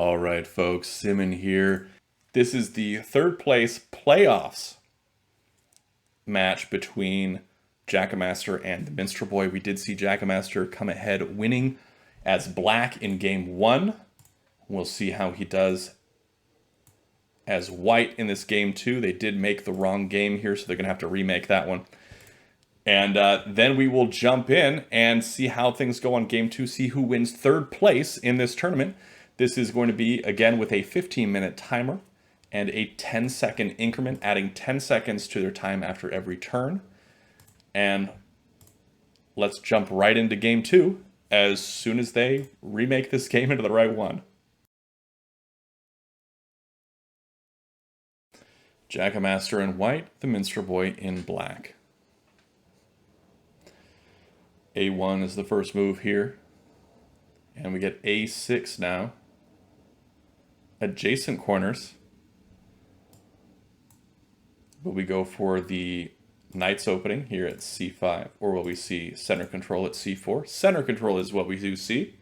All right, folks, Simon here. This is the third place playoffs match between Jakkamaster and the Minstrel Boy. We did see Jakkamaster come ahead winning as black in game one. We'll see how he does as white in this game two. They did make the wrong game here, so they're going to have to remake that one. And then we will jump in and see how things go on game two, see who wins third place in this tournament. This is going to be, again, with a 15-minute timer and a 10-second increment, adding 10 seconds to their time after every turn. And let's jump right into game two as soon as they remake this game into the right one. Jakkamaster in white, the Minstrel Boy in black. A1 is the first move here. And we get A6 now. Adjacent corners. Will we go for the Knight's opening here at C5? Or will we see center control at C4? Center control is what we do see.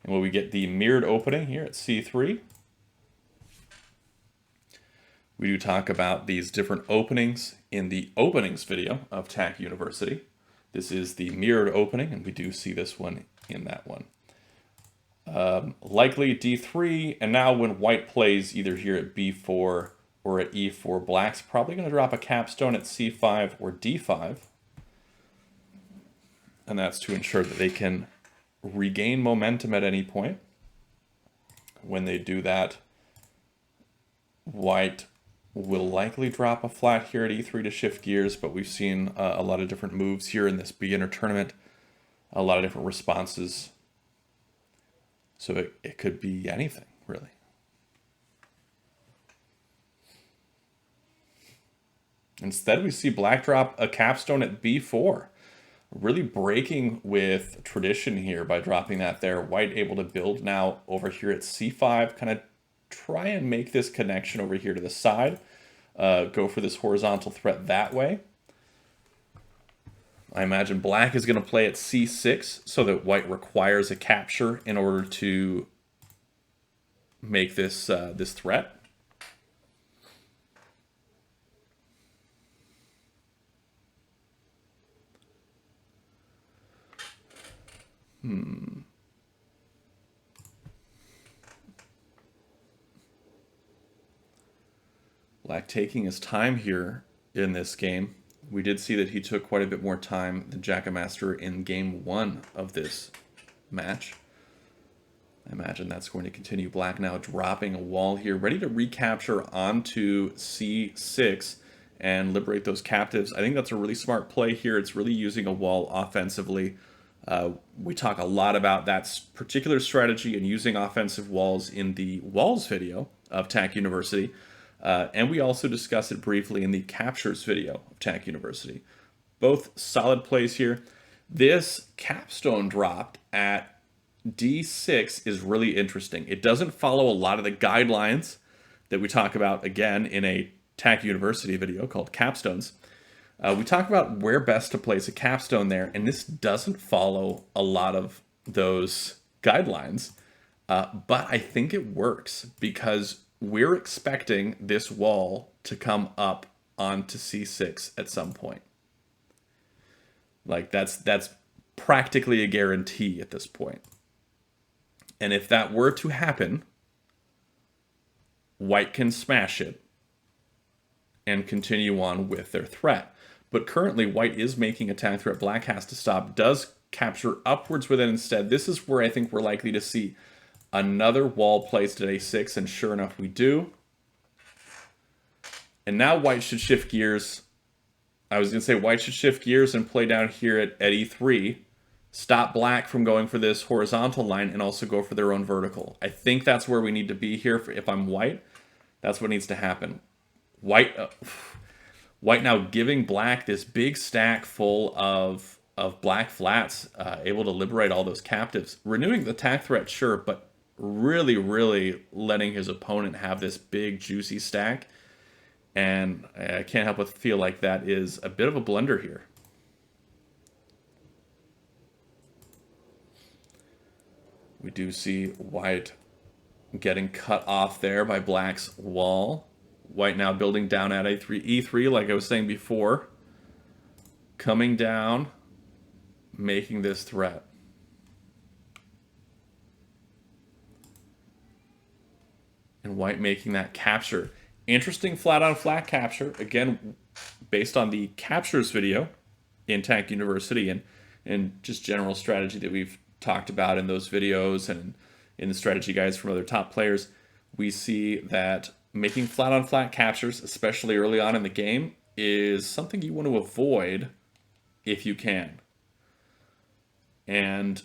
And will we get the mirrored opening here at C3? We do talk about these different openings in the openings video of TAC University. This is the mirrored opening, and we do see this one in that one. Likely D3, and now when white plays either here at B4 or at E4, black's probably going to drop a capstone at C5 or D5. And that's to ensure that they can regain momentum at any point. When they do that, white will likely drop a flat here at E3 to shift gears, but we've seen a lot of different moves here in this beginner tournament, a lot of different responses. So it could be anything, really. Instead, we see black drop a capstone at B4, really breaking with tradition here by dropping that there. White able to build now over here at C5, kind of try and make this connection over here to the side. Go for this horizontal threat that way. I imagine black is going to play at C6 so that white requires a capture in order to make this this threat. Black taking his time here in this game. We did see that he took quite a bit more time than Jakkamaster in game one of this match. I imagine that's going to continue. Black now dropping a wall here, ready to recapture onto C6 and liberate those captives. I think that's a really smart play here. It's really using a wall offensively. We talk a lot about that particular strategy and using offensive walls in the walls video of TAC University. And we also discuss it briefly in the captures video of TAC University. Both solid plays here. This capstone dropped at D6 is really interesting. It doesn't follow a lot of the guidelines that we talk about, again, in a TAC University video called Capstones. We talk about where best to place a capstone there, and this doesn't follow a lot of those guidelines. But I think it works because we're expecting this wall to come up onto C6 at some point. Like that's practically a guarantee at this point. And if that were to happen, white can smash it and continue on with their threat. But currently white is making attack threat. Black has to stop, does capture upwards with it instead. This is where I think we're likely to see another wall placed at A6, and sure enough, we do. And now white should shift gears. I was going to say white should shift gears and play down here at E3. Stop black from going for this horizontal line and also go for their own vertical. I think that's where we need to be here. If I'm white, that's what needs to happen. White now giving black this big stack full of black flats, able to liberate all those captives. Renewing the attack threat, sure, but really, really letting his opponent have this big, juicy stack. And I can't help but feel like that is a bit of a blunder here. We do see white getting cut off there by black's wall. White now building down at A3, E3, like I was saying before. Coming down, making this threat. And white making that capture. Interesting flat-on-flat capture. Again, based on the captures video in Tank University and just general strategy that we've talked about in those videos and in the strategy guides from other top players, we see that making flat-on-flat captures, especially early on in the game, is something you want to avoid if you can. And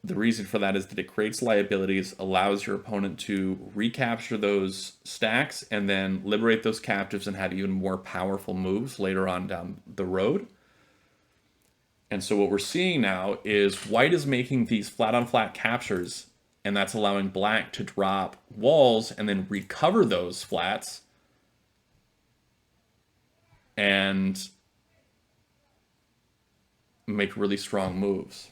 the reason for that is that it creates liabilities, allows your opponent to recapture those stacks and then liberate those captives and have even more powerful moves later on down the road. And so what we're seeing now is white is making these flat-on-flat captures, and that's allowing black to drop walls and then recover those flats and make really strong moves.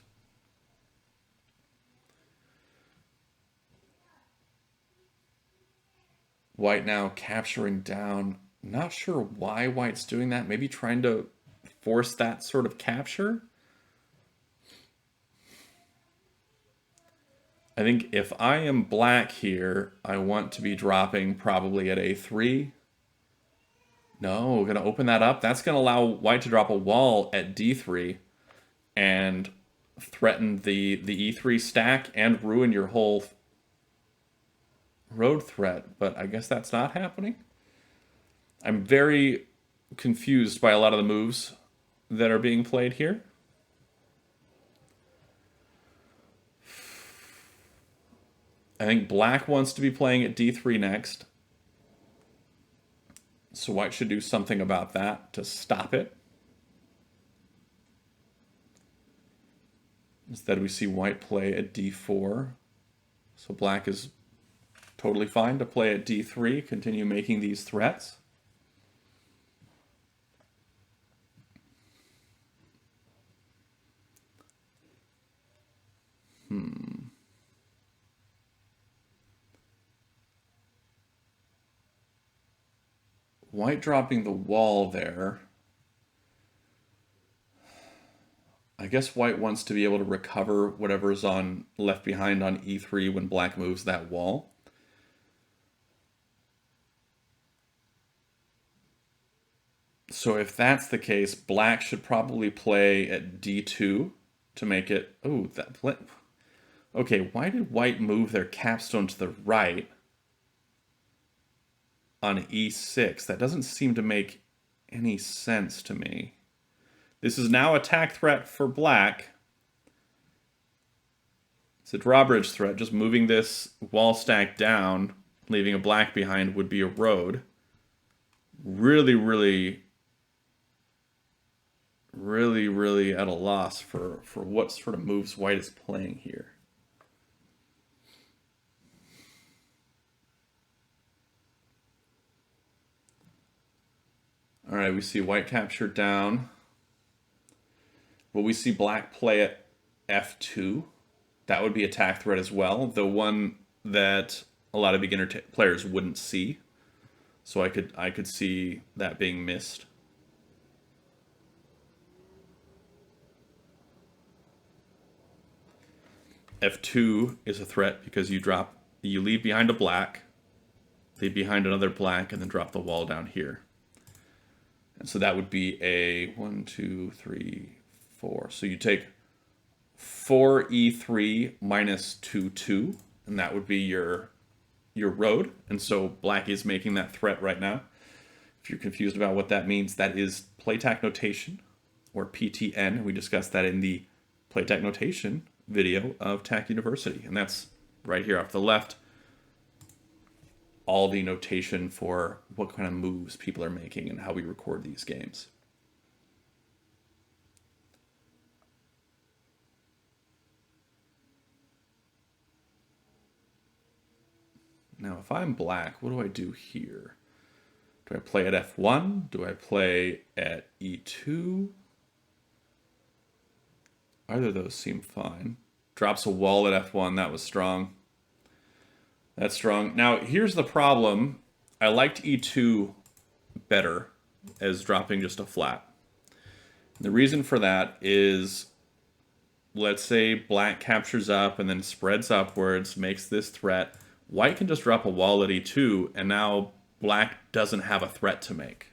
White now capturing down. Not sure why white's doing that. Maybe trying to force that sort of capture. I think if I am black here, I want to be dropping probably at A3. No, we're going to open that up. That's going to allow white to drop a wall at D3 and threaten the E3 stack and ruin your whole road threat, but I guess that's not happening. I'm very confused by a lot of the moves that are being played here. I think black wants to be playing at D3 next. So white should do something about that to stop it. Instead we see white play at D4. So black is totally fine to play at D3, continue making these threats. White dropping the wall there. I guess white wants to be able to recover whatever's on left behind on E3 when black moves that wall. So if that's the case, black should probably play at D2 to make it... Oh, that... Okay, why did white move their capstone to the right on E6? That doesn't seem to make any sense to me. This is now attack threat for black. It's a drawbridge threat. Just moving this wall stack down, leaving a black behind, would be a road. Really at a loss for what sort of moves white is playing here. All right, we see white capture down. Will we see black play at F2? That would be attack threat as well, the one that a lot of beginner players wouldn't see. So I could see that being missed. F2 is a threat because you leave behind a black, leave behind another black, and then drop the wall down here. And so that would be a 1, 2, 3, 4. So you take 4E3 minus 2, 2, and that would be your road. And so black is making that threat right now. If you're confused about what that means, that is playtech notation, or PTN. We discussed that in the playtech notation video of TAC University, and that's right here off the left. All the notation for what kind of moves people are making and how we record these games. Now, if I'm black, what do I do here? Do I play at F1? Do I play at E2? Either of those seem fine. Drops a wall at F1, that was strong. That's strong. Now, here's the problem. I liked e2 better as dropping just a flat. The reason for that is, let's say black captures up and then spreads upwards, makes this threat. White can just drop a wall at e2, and now black doesn't have a threat to make.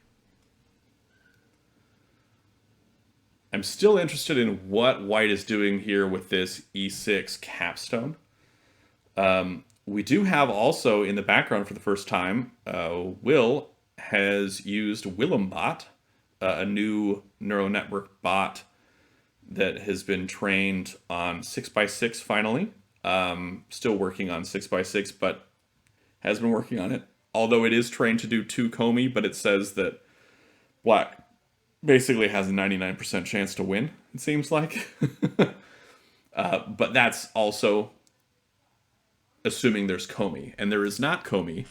I'm still interested in what white is doing here with this e6 capstone. We do have also in the background for the first time, Will has used WillumBot, a new neural network bot that has been trained on 6x6 finally. Still working on 6x6, but has been working on it. Although it is trained to do 2 Comey, but it says that black basically has a 99% chance to win, it seems like. But that's also assuming there's Comey, and there is not Comey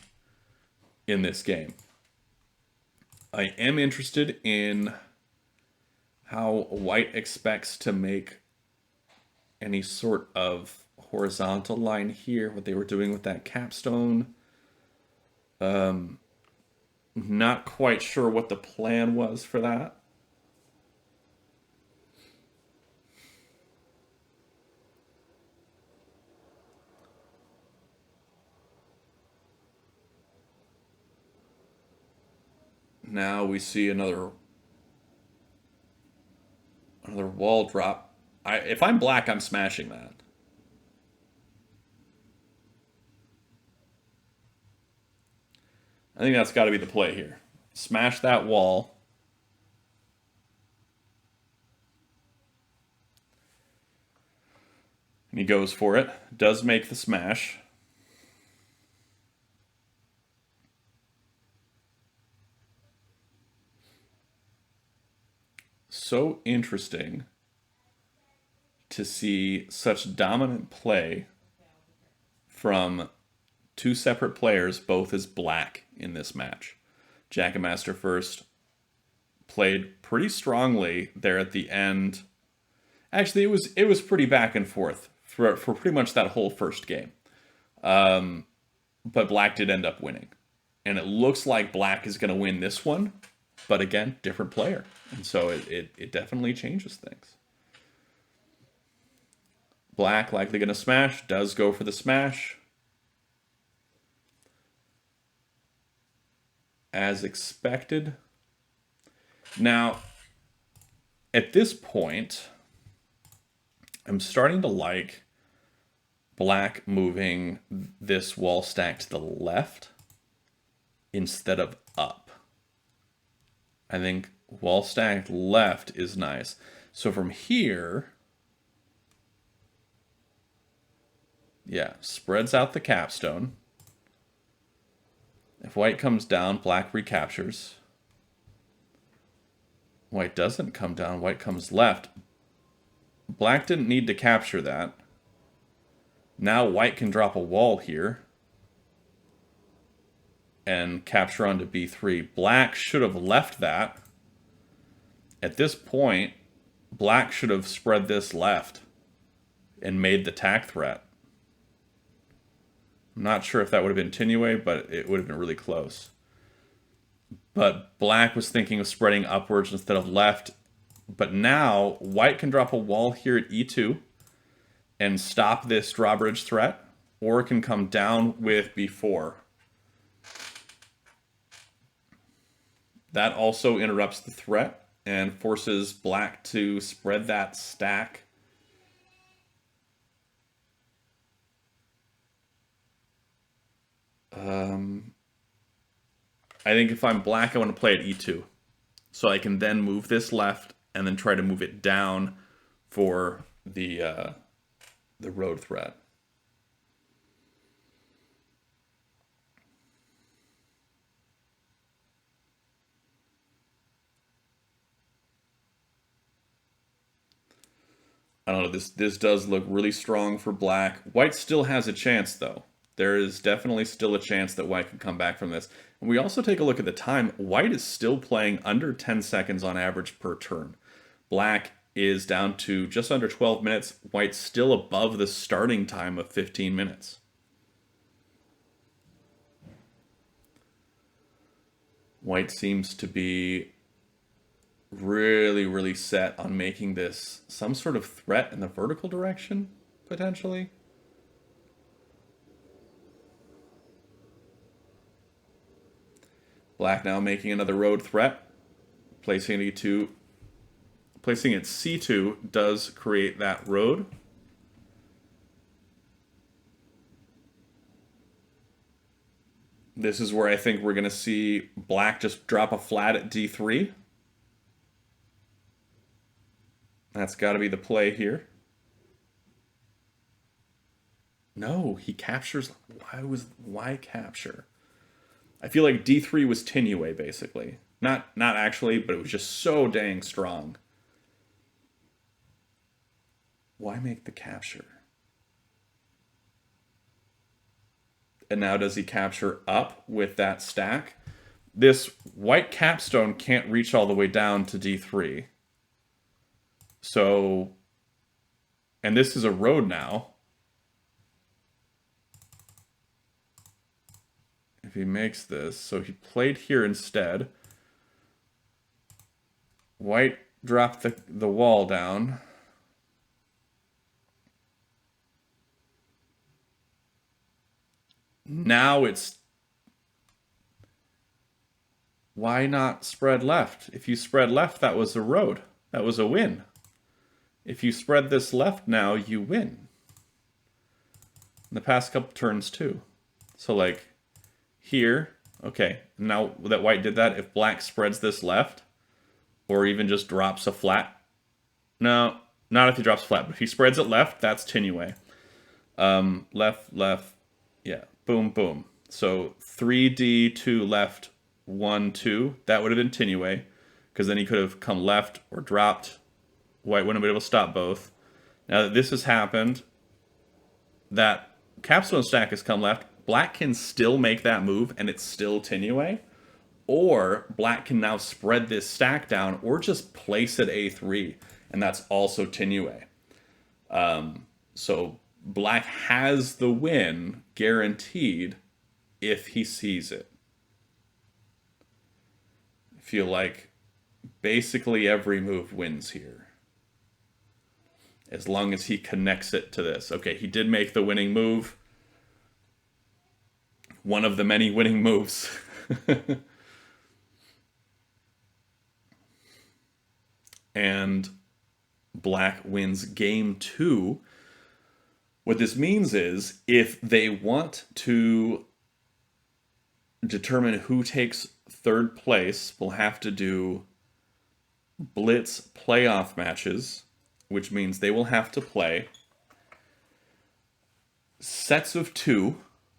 in this game. I am interested in how white expects to make any sort of horizontal line here, what they were doing with that capstone. Not quite sure what the plan was for that. Now we see another wall drop. If I'm black, I'm smashing that. I think that's got to be the play here. Smash that wall. And he goes for it. Does make the smash. So interesting to see such dominant play from 2 separate players, both as black in this match. Jakkamaster first played pretty strongly there at the end. Actually, it was pretty back and forth for pretty much that whole first game. But black did end up winning. And it looks like black is going to win this one. But again, different player. And so it definitely changes things. Black likely going to smash. Does go for the smash. As expected. Now, at this point, I'm starting to like black moving this wall stack to the left instead of up. I think wall stack left is nice. So from here, yeah, spreads out the capstone. If white comes down, black recaptures. White doesn't come down, white comes left. Black didn't need to capture that. Now white can drop a wall here and capture onto b3. Black should have left that. At this point, black should have spread this left and made the tack threat. I'm not sure if that would have been Tinue, but it would have been really close. But black was thinking of spreading upwards instead of left. But now white can drop a wall here at e2 and stop this drawbridge threat, or it can come down with b4. That also interrupts the threat and forces black to spread that stack. I think if I'm black, I want to play at e2. So I can then move this left and then try to move it down for the road threat. I don't know, this does look really strong for black. White still has a chance, though. There is definitely still a chance that white can come back from this. And we also take a look at the time. White is still playing under 10 seconds on average per turn. Black is down to just under 12 minutes. White's still above the starting time of 15 minutes. White seems to be really, really set on making this some sort of threat in the vertical direction, potentially. Black now making another road threat. Placing it E2. Placing it C2 does create that road. This is where I think we're going to see Black just drop a flat at D3. That's got to be the play here. No, he captures. Why capture? I feel like D3 was Tinue, basically. Not actually, but it was just so dang strong. Why make the capture? And now does he capture up with that stack? This white capstone can't reach all the way down to D3. So, and this is a road now. If he makes this, so he played here instead. White dropped the wall down. Now it's... Why not spread left? If you spread left, that was a road. That was a win. If you spread this left now, you win. In the past couple turns too. So like here, okay, now that white did that, if black spreads this left, or even just drops a flat, no, not if he drops flat, but if he spreads it left, that's Tinue. Left, left, yeah, boom, boom. So 3D, 2 left, 1, 2, that would have been Tinue, because then he could have come left or dropped. White wouldn't have been able to stop both. Now that this has happened, that capstone stack has come left, black can still make that move and it's still Tinue, or black can now spread this stack down or just place it A3, and that's also Tinue. So black has the win guaranteed if he sees it. I feel like basically every move wins here, as long as he connects it to this. Okay, he did make the winning move. One of the many winning moves. And black wins game 2. What this means is, if they want to determine who takes third place, we'll have to do blitz playoff matches, which means they will have to play sets of 2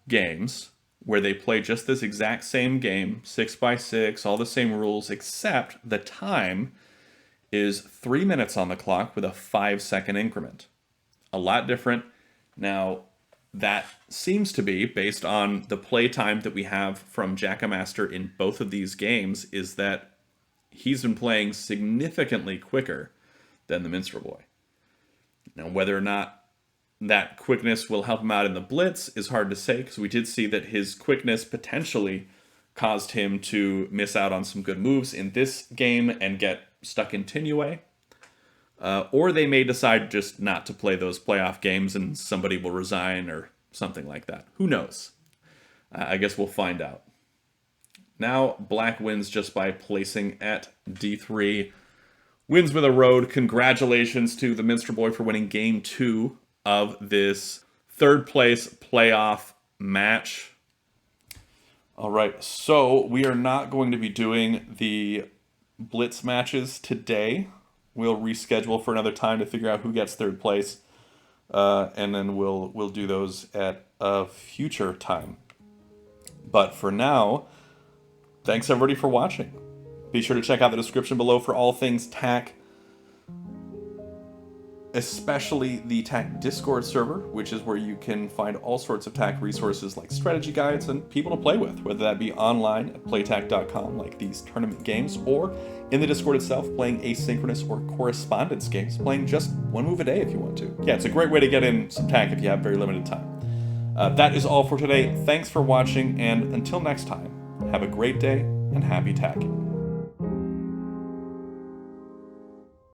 games where they play just this exact same game, 6x6, all the same rules, except the time is 3 minutes on the clock with a 5-second increment. A lot different. Now, that seems to be, based on the play time that we have from Jakkamaster in both of these games, is that he's been playing significantly quicker than the Minstrel Boy. Now, whether or not that quickness will help him out in the blitz is hard to say, because we did see that his quickness potentially caused him to miss out on some good moves in this game and get stuck in Tinue. Or they may decide just not to play those playoff games and somebody will resign or something like that. Who knows? I guess we'll find out. Now, black wins just by placing at D3. Wins with a road. Congratulations to the Minstrel Boy for winning game 2 of this third place playoff match. All right, so we are not going to be doing the blitz matches today. We'll reschedule for another time to figure out who gets third place, and then we'll do those at a future time. But for now, thanks everybody for watching. Be sure to check out the description below for all things TAC, especially the TAC Discord server, which is where you can find all sorts of TAC resources like strategy guides and people to play with, whether that be online at playtac.com, like these tournament games, or in the Discord itself, playing asynchronous or correspondence games, playing just one move a day if you want to. Yeah, it's a great way to get in some TAC if you have very limited time. That is all for today. Thanks for watching, and until next time, have a great day and happy tacking.